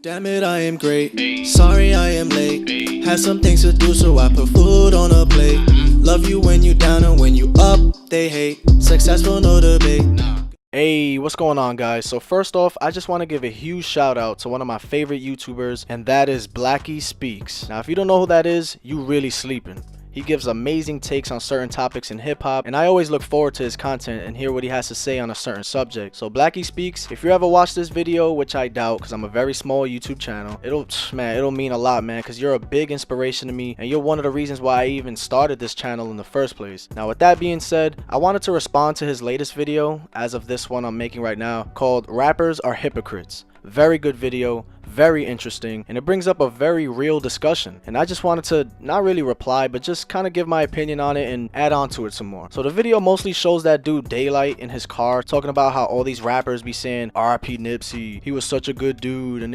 Damn it, I am great. Sorry I am late. Had some things to do, so I put food on a plate. Love you when you down and when you up, they hate. Successful, no debate. Hey, what's going on, guys? So first off, I just want to give a huge shout out to one of my favorite YouTubers, and that is Blackyspeakz. Now, if you don't know who that is, you really sleeping. He gives amazing takes on certain topics in hip-hop, and I always look forward to his content and hear what he has to say on a certain subject. So Blackyspeakz, if you ever watch this video, which I doubt because I'm a very small YouTube channel, it'll mean a lot, man, because you're a big inspiration to me, and you're one of the reasons why I even started this channel in the first place. Now, with that being said, I wanted to respond to his latest video, as of this one I'm making right now, called Rappers Are Hypocrites. Very good video, very interesting, and it brings up a very real discussion, and I just wanted to not really reply but just kind of give my opinion on it and add on to it some more. So the video mostly shows that dude Daylight in his car talking about how all these rappers be saying RIP Nipsey, he was such a good dude, and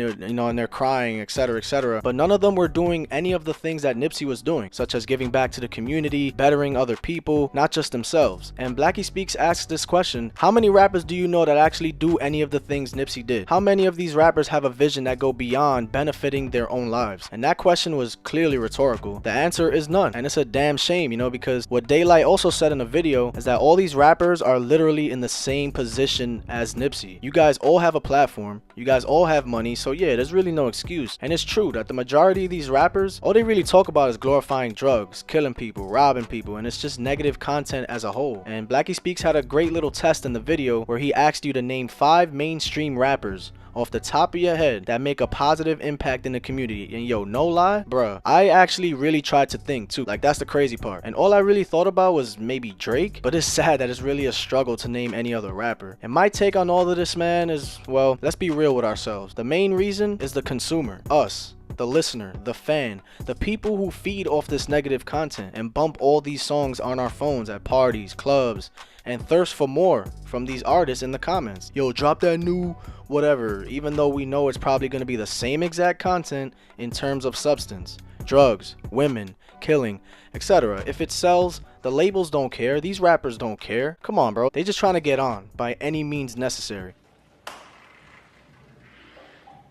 they're crying, etc, etc, but none of them were doing any of the things that Nipsey was doing, such as giving back to the community, bettering other people, not just themselves. And Blackyspeakz asks this question: how many rappers do you know that actually do any of the things Nipsey did? How many of these rappers have a vision that go beyond benefiting their own lives? And that question was clearly rhetorical. The answer is none, and it's a damn shame, because what Daylight also said in the video is that all these rappers are literally in the same position as Nipsey. You guys all have a platform, you guys all have money, so yeah, there's really no excuse. And it's true that the majority of these rappers, all they really talk about is glorifying drugs, killing people, robbing people, and it's just negative content as a whole. And Blackyspeakz had a great little test in the video where he asked you to name 5 mainstream rappers off the top of your head that make a positive impact in the community. And yo, no lie, bruh, I actually really tried to think too. Like, that's the crazy part. And all I really thought about was maybe Drake, but it's sad that it's really a struggle to name any other rapper. And my take on all of this, man, is, well, let's be real with ourselves. The main reason is the consumer, us. The listener, the fan, the people who feed off this negative content and bump all these songs on our phones at parties, clubs, and thirst for more from these artists in the comments. Yo, drop that new whatever, even though we know it's probably going to be the same exact content in terms of substance, drugs, women, killing, etc. If it sells, the labels don't care, these rappers don't care. Come on, bro, they just trying to get on by any means necessary.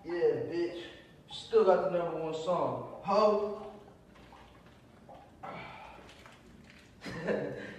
Yeah, bitch. Still got the #1 song. Ho.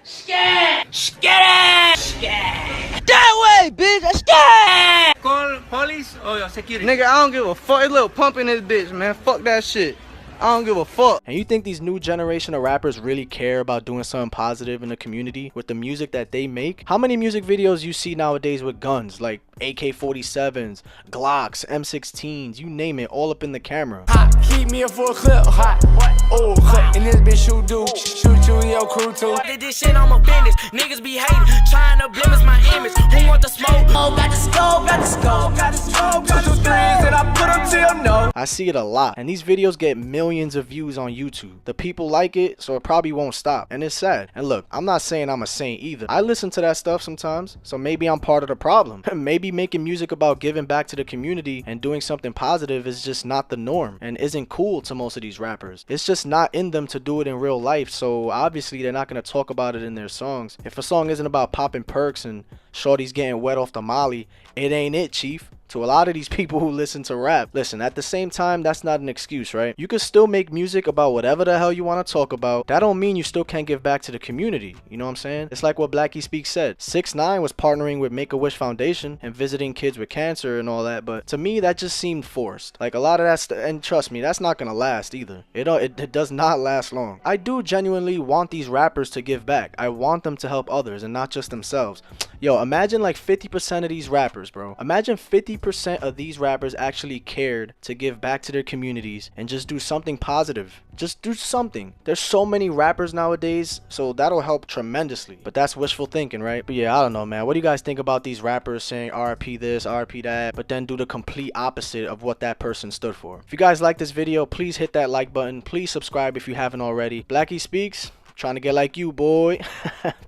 Scat! Scat! Scat! That way, bitch! I scat! Call police or security? Nigga, I don't give a fuck. It's a little pump in this bitch, man. Fuck that shit. I don't give a fuck. And you think these new generation of rappers really care about doing something positive in the community with the music that they make? How many music videos you see nowadays with guns, like AK-47s, Glocks, M16s, you name it, all up in the camera? Hot, keep me a full clip. Hot, oh, clip. And this bitch shoot dude, shoot you, your crew too. Did this shit on my business. Niggas be hating, trying to blemish my image. Who want the smoke? Oh, got the scope, got the scope, got the scope, got the scope. And I put them till no. I see it a lot, and these videos get millions of views on YouTube. The people like it, so it probably won't stop, and it's sad. And look, I'm not saying I'm a saint either. I listen to that stuff sometimes, so maybe I'm part of the problem. Maybe making music about giving back to the community and doing something positive is just not the norm and isn't cool to most of these rappers. It's just not in them to do it in real life, so obviously they're not going to talk about it in their songs. If a song isn't about popping perks and shorties getting wet off the molly, it ain't it, chief. To a lot of these people who listen to rap, listen, at the same time, that's not an excuse, right? You can still make music about whatever the hell you want to talk about. That don't mean you still can't give back to the community. You know what I'm saying? It's like what Blackyspeakz said. 6ix9ine was partnering with Make-A-Wish Foundation and visiting kids with cancer and all that, but to me, that just seemed forced. Like, a lot of that and trust me, that's not gonna last either. It does not last long. I do genuinely want these rappers to give back. I want them to help others and not just themselves. Yo, imagine like 50% of these rappers, bro. Imagine 50% of these rappers actually cared to give back to their communities and just do something positive. Just do something. There's so many rappers nowadays, so that'll help tremendously. But that's wishful thinking, right? But yeah, I don't know, man. What do you guys think about these rappers saying RIP this, RIP that, but then do the complete opposite of what that person stood for? If you guys like this video, please hit that like button. Please subscribe if you haven't already. Blackyspeakz, trying to get like you, boy.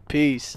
Peace.